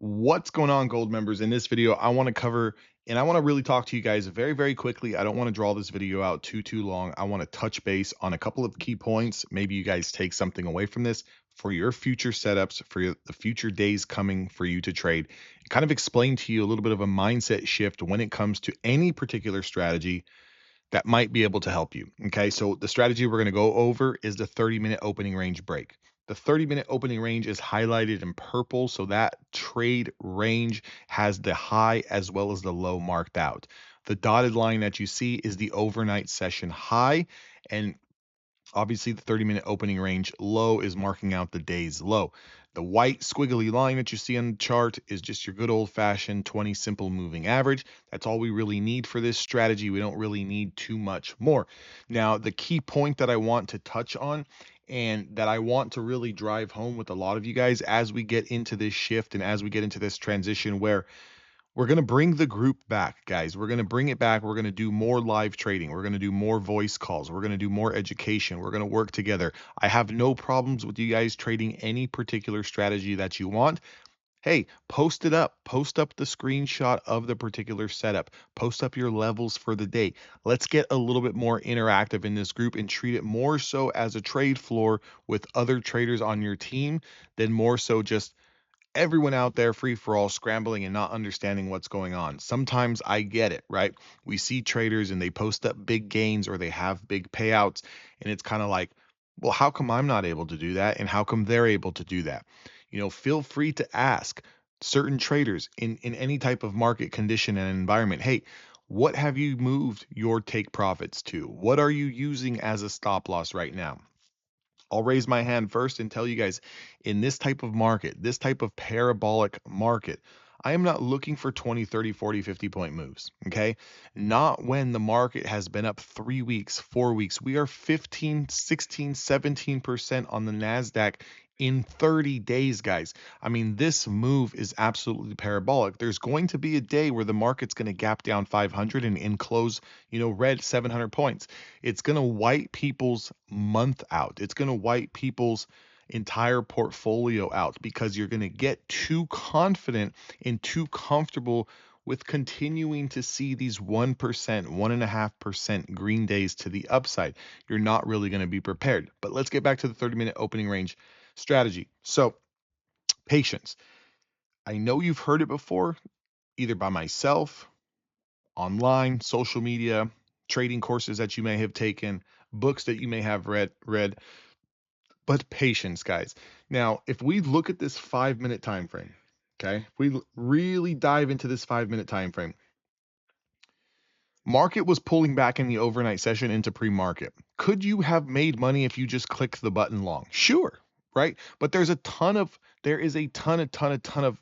What's going on, gold members? In this video, I want to cover and I want to really talk to you guys very, very quickly. I don't want to draw this video out too long. I want to touch base on a couple of key points. Maybe you guys take something away from this for your future setups, for the future days coming for you to trade. Kind of explain to you a little bit of a mindset shift when it comes to any particular strategy that might be able to help you. Okay, so the strategy we're going to go over is the 30-minute opening range break. The 30-minute opening range is highlighted in purple, so that trade range has the high as well as the low marked out. The dotted line that you see is the overnight session high, and obviously, the 30-minute opening range low is marking out the day's low. The white squiggly line that you see on the chart is just your good old-fashioned 20 simple moving average. That's all we really need for this strategy. We don't really need too much more. Now, the key point that I want to touch on and that I want to really drive home with a lot of you guys as we get into this shift and as we get into this transition where we're going to bring the group back, guys. We're going to bring it back. We're going to do more live trading. We're going to do more voice calls. We're going to do more education. We're going to work together. I have no problems with you guys trading any particular strategy that you want. Hey, post it up. Post up the screenshot of the particular setup. Post up your levels for the day. Let's get a little bit more interactive in this group and treat it more so as a trade floor with other traders on your team than more so just everyone out there free for all scrambling and not understanding what's going on. Sometimes I get it, right? We see traders and they post up big gains or they have big payouts, and it's kind of like, well, how come I'm not able to do that? And how come they're able to do that? Feel free to ask certain traders in any type of market condition and environment, hey, what have you moved your take profits to? What are you using as a stop loss right now? I'll raise my hand first and tell you guys, in this type of market, this type of parabolic market, I am not looking for 20, 30, 40, 50 point moves. Okay. Not when the market has been up 3 weeks, 4 weeks. We are 15, 16, 17% on the NASDAQ in 30 days, guys. I mean, this move is absolutely parabolic. There's going to be a day where the market's going to gap down 500 and close, red 700 points. It's going to wipe people's month out. It's going to wipe people's entire portfolio out because you're going to get too confident and too comfortable with continuing to see these 1%, 1.5% green days to the upside. You're not really going to be prepared. But let's get back to the 30-minute opening range strategy. So, patience. I know you've heard it before, either by myself, online, social media, trading courses that you may have taken, books that you may have read, but patience, guys. Now, if we look at this 5-minute time frame, okay? If we really dive into this 5-minute time frame, market was pulling back in the overnight session into pre-market. Could you have made money if you just clicked the button long? Sure, right? But there is a ton of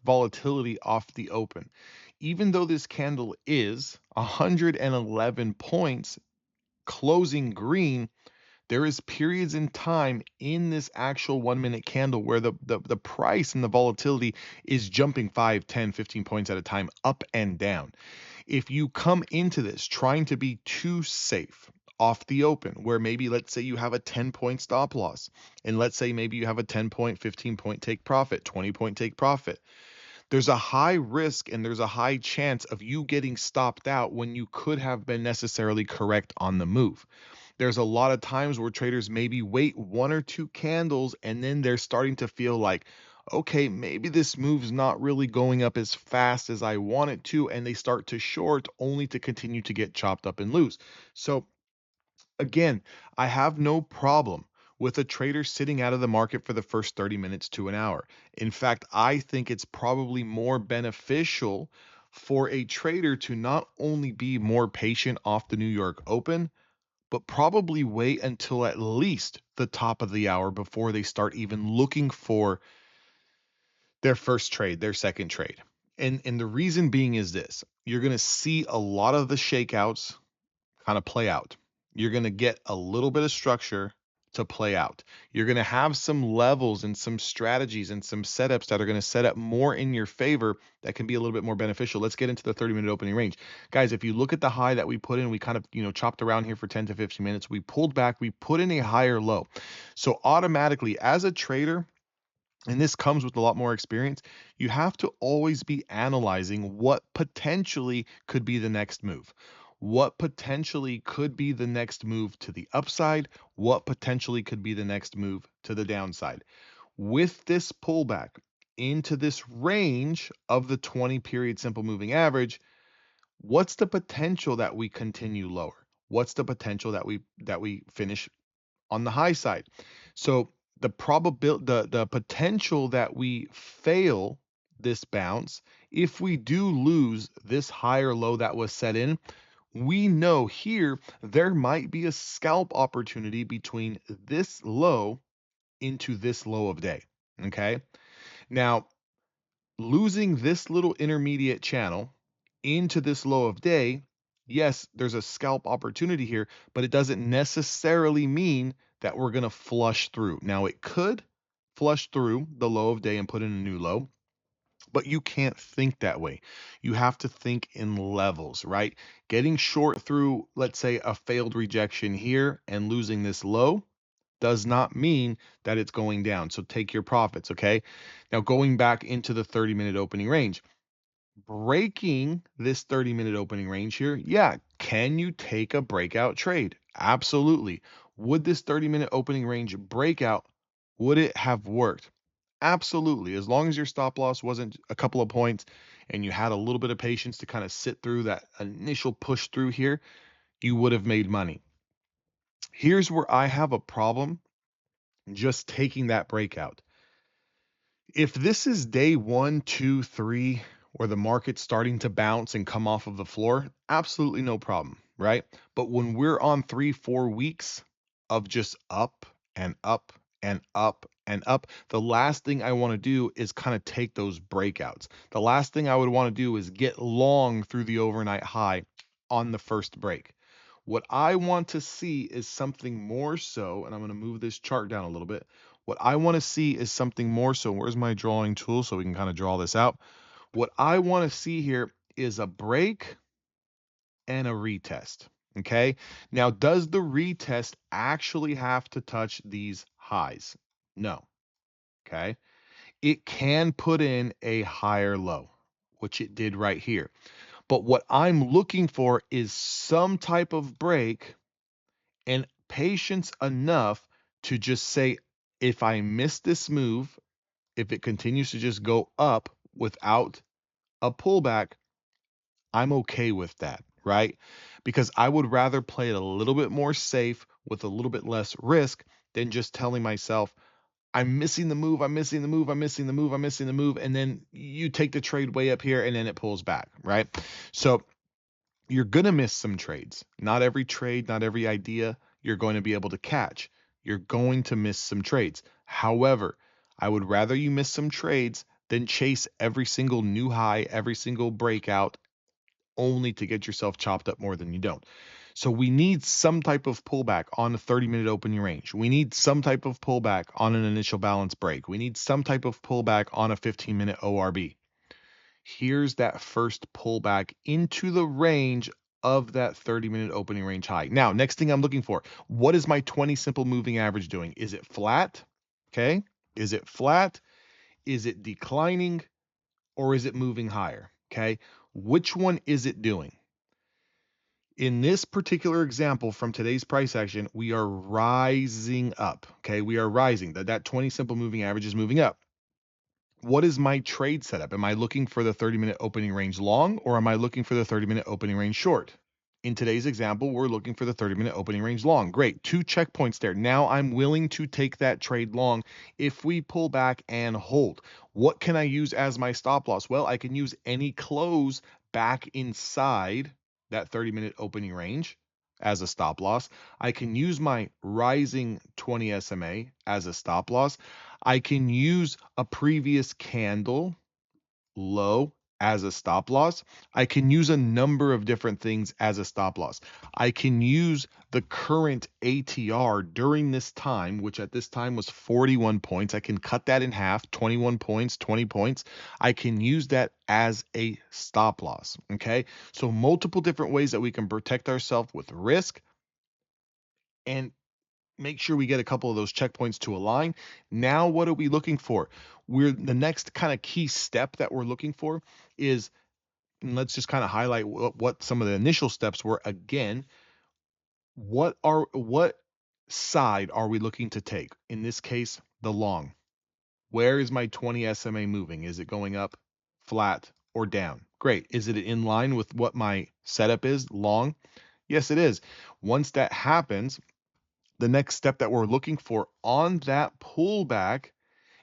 volatility off the open. Even though this candle is 111 points closing green, there is periods in time in this actual 1-minute candle where the price and the volatility is jumping 5, 10, 15 points at a time up and down. If you come into this trying to be too safe off the open, where maybe let's say you have a 10-point stop loss, and let's say maybe you have a 10-point, 15-point take profit, 20-point take profit, there's a high risk and there's a high chance of you getting stopped out when you could have been necessarily correct on the move. There's a lot of times where traders maybe wait one or two candles and then they're starting to feel like, okay, maybe this move's not really going up as fast as I want it to, and they start to short only to continue to get chopped up and lose. So again, I have no problem with a trader sitting out of the market for the first 30 minutes to an hour. In fact, I think it's probably more beneficial for a trader to not only be more patient off the New York Open, but probably wait until at least the top of the hour before they start even looking for their first trade, their second trade. And the reason being is this: you're going to see a lot of the shakeouts kind of play out. You're going to get a little bit of structure to play out. You're going to have some levels and some strategies and some setups that are going to set up more in your favor that can be a little bit more beneficial. Let's get into the 30-minute opening range. Guys, if you look at the high that we put in, we kind of, chopped around here for 10 to 15 minutes. We pulled back, we put in a higher low. So automatically as a trader, and this comes with a lot more experience, you have to always be analyzing what potentially could be the next move. What potentially could be the next move to the upside? What potentially could be the next move to the downside? With this pullback into this range of the 20 period simple moving average, what's the potential that we continue lower? What's the potential that we finish on the high side? So the potential that we fail this bounce, if we do lose this higher low that was set in, we know here there might be a scalp opportunity between this low into this low of day. Okay. Now, losing this little intermediate channel into this low of day, yes, there's a scalp opportunity here, but it doesn't necessarily mean that we're going to flush through. Now, it could flush through the low of day and put in a new low, but you can't think that way. You have to think in levels, right? Getting short through, let's say, a failed rejection here and losing this low does not mean that it's going down. So take your profits, okay? Now, going back into the 30-minute opening range, breaking this 30-minute opening range here, yeah, can you take a breakout trade? Absolutely. Would this 30-minute opening range breakout, would it have worked? Absolutely. As long as your stop loss wasn't a couple of points and you had a little bit of patience to kind of sit through that initial push through here, you would have made money. Here's where I have a problem just taking that breakout. If this is day 1, 2, 3, where the market's starting to bounce and come off of the floor, absolutely no problem, right? But when we're on 3, 4 weeks of just up and up and up and up, the last thing I want to do is kind of take those breakouts. The last thing I would want to do is get long through the overnight high on the first break. What I want to see is something more so, and I'm going to move this chart down a little bit. What I want to see is something more so. Where's my drawing tool so we can kind of draw this out? What I want to see here is a break and a retest. Okay. Now, does the retest actually have to touch these highs? No. Okay. It can put in a higher low, which it did right here. But what I'm looking for is some type of break and patience enough to just say, if I miss this move, if it continues to just go up without a pullback, I'm okay with that, right? Because I would rather play it a little bit more safe with a little bit less risk than just telling myself, I'm missing the move, I'm missing the move, I'm missing the move, I'm missing the move. And then you take the trade way up here and then it pulls back, right? So you're going to miss some trades. Not every trade, not every idea you're going to be able to catch. You're going to miss some trades. However, I would rather you miss some trades than chase every single new high, every single breakout, only to get yourself chopped up more than you don't. So we need some type of pullback on a 30-minute opening range. We need some type of pullback on an initial balance break. We need some type of pullback on a 15-minute ORB. Here's that first pullback into the range of that 30-minute opening range high. Now, next thing I'm looking for, what is my 20 simple moving average doing? Is it flat? Okay. Is it flat? Is it declining? Or is it moving higher? Okay. Which one is it doing? In this particular example from today's price action, we are rising up. Okay. We are rising. That 20 simple moving average is moving up. What is my trade setup? Am I looking for the 30-minute opening range long, or am I looking for the 30-minute opening range short? In today's example, we're looking for the 30-minute opening range long. Great, 2 checkpoints there. Now I'm willing to take that trade long if we pull back and hold. What can I use as my stop loss? Well, I can use any close back inside that 30-minute opening range as a stop loss. I can use my rising 20 SMA as a stop loss. I can use a previous candle low as a stop loss. I can use a number of different things as a stop loss. I can use the current ATR during this time, which at this time was 41 points. I can cut that in half, 21 points, 20 points. I can use that as a stop loss. Okay. So multiple different ways that we can protect ourselves with risk. And make sure we get a couple of those checkpoints to align. Now, what are we looking for? We're the next kind of key step that we're looking for is, and let's just kind of highlight what some of the initial steps were. Again, what side are we looking to take? In this case, the long. Where is my 20 SMA moving? Is it going up, flat, or down? Great. Is it in line with what my setup is, long? Yes, it is. Once that happens, the next step that we're looking for on that pullback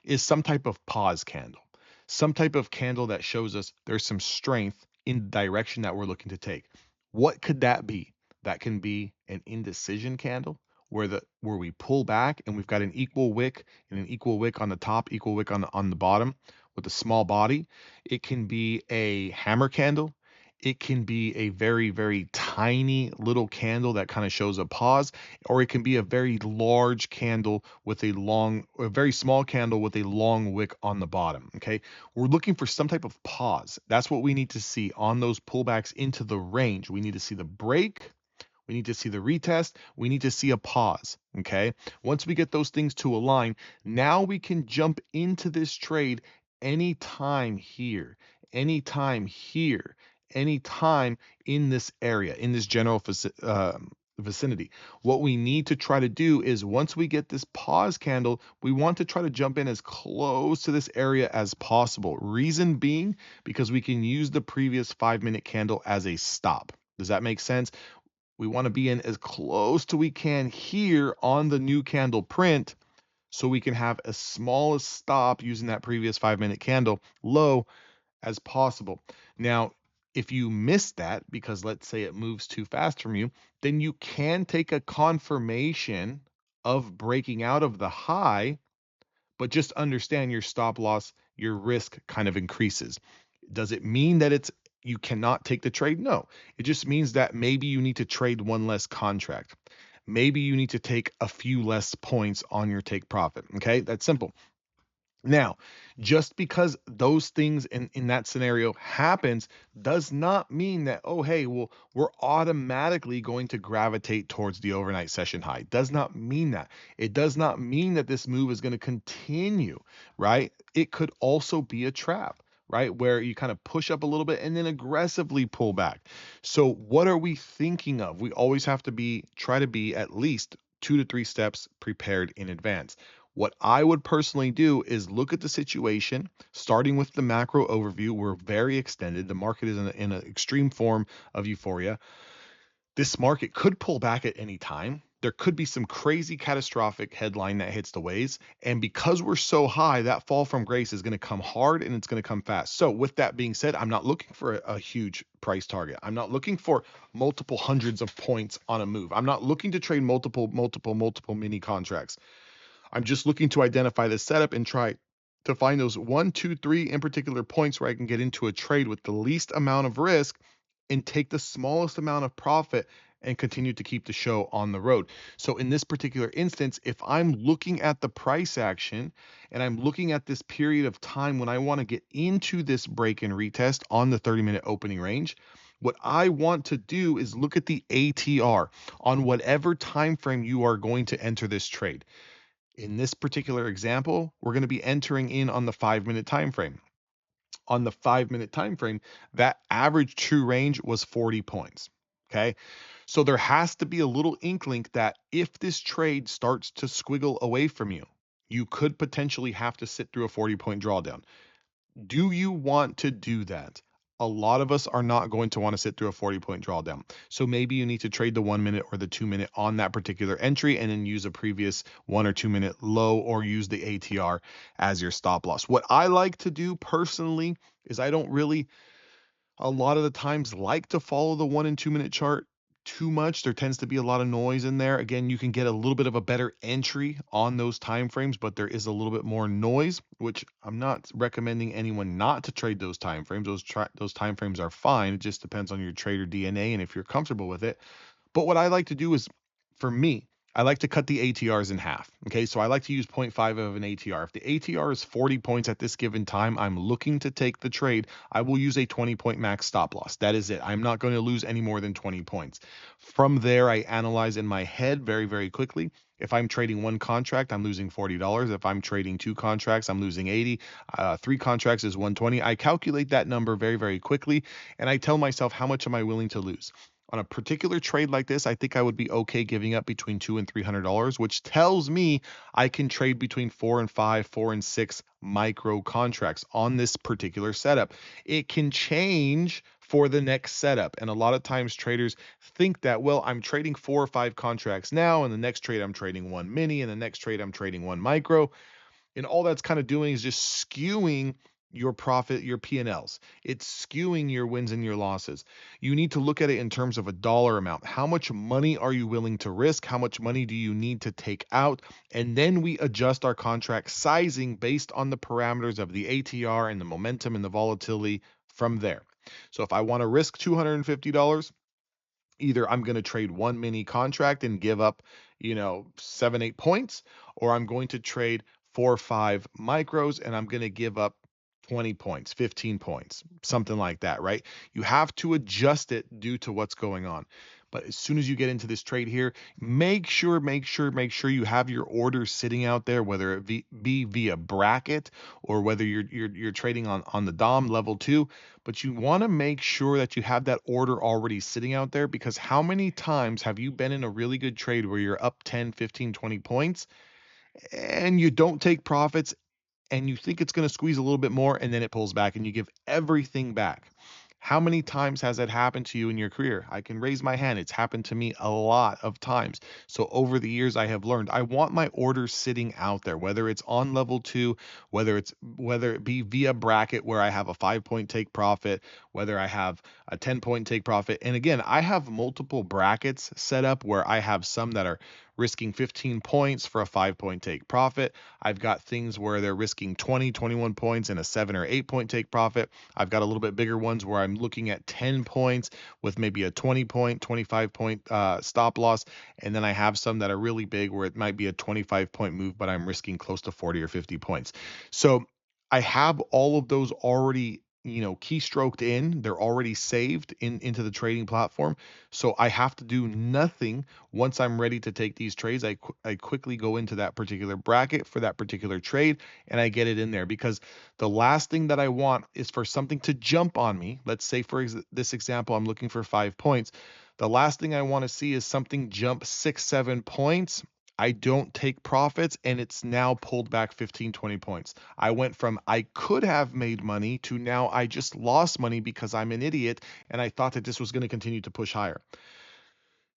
is some type of pause candle, some type of candle that shows us there's some strength in the direction that we're looking to take. What could that be? That can be an indecision candle where we pull back and we've got an equal wick and an equal wick on the top, equal wick on the bottom with a small body. It can be a hammer candle. It can be a very, very tiny little candle that kind of shows a pause, or it can be a very large candle with a very small candle with a long wick on the bottom. Okay. We're looking for some type of pause. That's what we need to see on those pullbacks into the range. We need to see the break. We need to see the retest. We need to see a pause. Okay. Once we get those things to align, now we can jump into this trade anytime here, anytime here, anytime in this area, in this general vicinity. What we need to try to do is once we get this pause candle, we want to try to jump in as close to this area as possible. Reason being, because we can use the previous 5-minute candle as a stop. Does that make sense? We want to be in as close to we can here on the new candle print so we can have as small a stop using that previous 5-minute candle low as possible. Now, if you miss that because let's say it moves too fast from you, then you can take a confirmation of breaking out of the high, but just understand your stop loss, your risk kind of increases. Does it mean that you cannot take the trade? No. It just means that maybe you need to trade one less contract. Maybe you need to take a few less points on your take profit. Okay? That's simple. Now, just because those things in that scenario happens does not mean that, oh, hey, well, we're automatically going to gravitate towards the overnight session high. Does not mean that. It does not mean that this move is going to continue, right? It could also be a trap, right? Where you kind of push up a little bit and then aggressively pull back. So what are we thinking of? We always have to try to be at least 2 to 3 steps prepared in advance. What I would personally do is look at the situation, starting with the macro overview. We're very extended. The market is in an extreme form of euphoria. This market could pull back at any time. There could be some crazy catastrophic headline that hits the waves. And because we're so high, that fall from grace is going to come hard and it's going to come fast. So with that being said, I'm not looking for a huge price target. I'm not looking for multiple hundreds of points on a move. I'm not looking to trade multiple mini contracts. I'm just looking to identify the setup and try to find those 1, 2, 3 in particular points where I can get into a trade with the least amount of risk and take the smallest amount of profit and continue to keep the show on the road. So in this particular instance, if I'm looking at the price action and I'm looking at this period of time when I want to get into this break and retest on the 30-minute opening range, what I want to do is look at the ATR on whatever time frame you are going to enter this trade. In this particular example, we're going to be entering in on the 5-minute time frame. On the 5-minute time frame, that average true range was 40 points. Okay. So there has to be a little inkling that if this trade starts to squiggle away from you, you could potentially have to sit through a 40-point drawdown. Do you want to do that? A lot of us are not going to want to sit through a 40-point drawdown. So maybe you need to trade the 1-minute or the 2-minute on that particular entry and then use a previous 1 or 2-minute low or use the ATR as your stop loss. What I like to do personally is I don't really a lot of the times like to follow the 1 and 2-minute chart too much. There tends to be a lot of noise in there. Again, you can get a little bit of a better entry on those time frames, but there is a little bit more noise, which I'm not recommending anyone not to trade those time frames. Those time frames are fine. It just depends on your trader DNA and if you're comfortable with it. But what I like to do is, for me, I like to cut the ATRs in half. Okay, so I like to use zero point 0.5 of an ATR. If the ATR is 40 points at this given time, I'm looking to take the trade. I will use a 20-point max stop loss. That is it. I'm not going to lose any more than 20 points. From there, I analyze in my head very, very quickly. If I'm trading one contract, I'm losing $40. If I'm trading two contracts, I'm losing 80. Three contracts is 120. I calculate that number very, very quickly, and I tell myself how much am I willing to lose. On a particular trade like this, I think I would be okay giving up between $200 and $300, which tells me I can trade between 4 and 5, 4 and 6 micro contracts on this particular setup. It can change for the next setup. And a lot of times traders think that, well, I'm trading 4 or 5 contracts now, and the next trade I'm trading one mini, and the next trade I'm trading one micro. And all that's kind of doing is just skewing your profit, your P&Ls. It's skewing your wins and your losses. You need to look at it in terms of a dollar amount. How much money are you willing to risk? How much money do you need to take out? And then we adjust our contract sizing based on the parameters of the ATR and the momentum and the volatility from there. So if I want to risk $250, either I'm going to trade one mini contract and give up, 7, 8 points, or I'm going to trade 4 or 5 micros and I'm going to give up 20 points, 15 points, something like that, right? You have to adjust it due to what's going on. But as soon as you get into this trade here, make sure you have your orders sitting out there, whether it be via bracket or whether you're trading on the DOM level 2. But you want to make sure that you have that order already sitting out there, because how many times have you been in a really good trade where you're up 10, 15, 20 points and you don't take profits and you think it's going to squeeze a little bit more and then it pulls back and you give everything back? How many times has that happened to you in your career? I can raise my hand. It's happened to me a lot of times. So over the years, I have learned I want my orders sitting out there, whether it's on level 2, whether it be via bracket where I have a 5-point take profit, whether I have a 10-point take profit. And again, I have multiple brackets set up where I have some that are risking 15 points for a 5-point take profit. I've got things where they're risking 20, 21 points and a 7 or 8-point take profit. I've got a little bit bigger ones where I'm looking at 10 points with maybe a 20-point, 25-point stop loss. And then I have some that are really big where it might be a 25-point move, but I'm risking close to 40 or 50 points. So I have all of those already, keystroked in. They're already saved into the trading platform. So I have to do nothing. Once I'm ready to take these trades, I quickly go into that particular bracket for that particular trade and I get it in there, because the last thing that I want is for something to jump on me. Let's say for this example, I'm looking for 5 points. The last thing I want to see is something jump 6, 7 points. I don't take profits and it's now pulled back 15, 20 points. I went from I could have made money to now I just lost money because I'm an idiot and I thought that this was going to continue to push higher.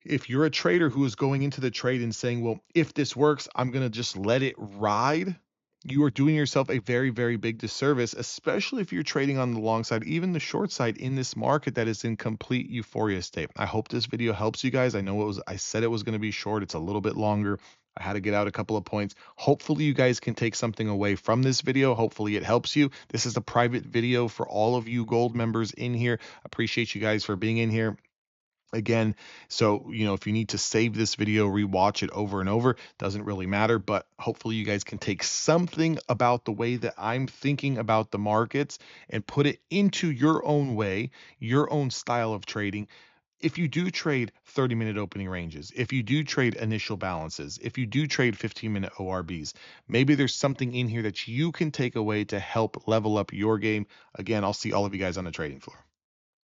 If you're a trader who is going into the trade and saying, well, if this works, I'm going to just let it ride, you are doing yourself a very, very big disservice, especially if you're trading on the long side, even the short side in this market that is in complete euphoria state. I hope this video helps you guys. I said it was going to be short. It's a little bit longer. I had to get out a couple of points. Hopefully you guys can take something away from this video. Hopefully it helps you. This is a private video for all of you gold members in here. Appreciate you guys for being in here. Again, so if you need to save this video, rewatch it over and over, doesn't really matter, but hopefully you guys can take something about the way that I'm thinking about the markets and put it into your own way, your own style of trading. If you do trade 30-minute opening ranges, if you do trade initial balances, if you do trade 15-minute ORBs, maybe there's something in here that you can take away to help level up your game. Again, I'll see all of you guys on the trading floor.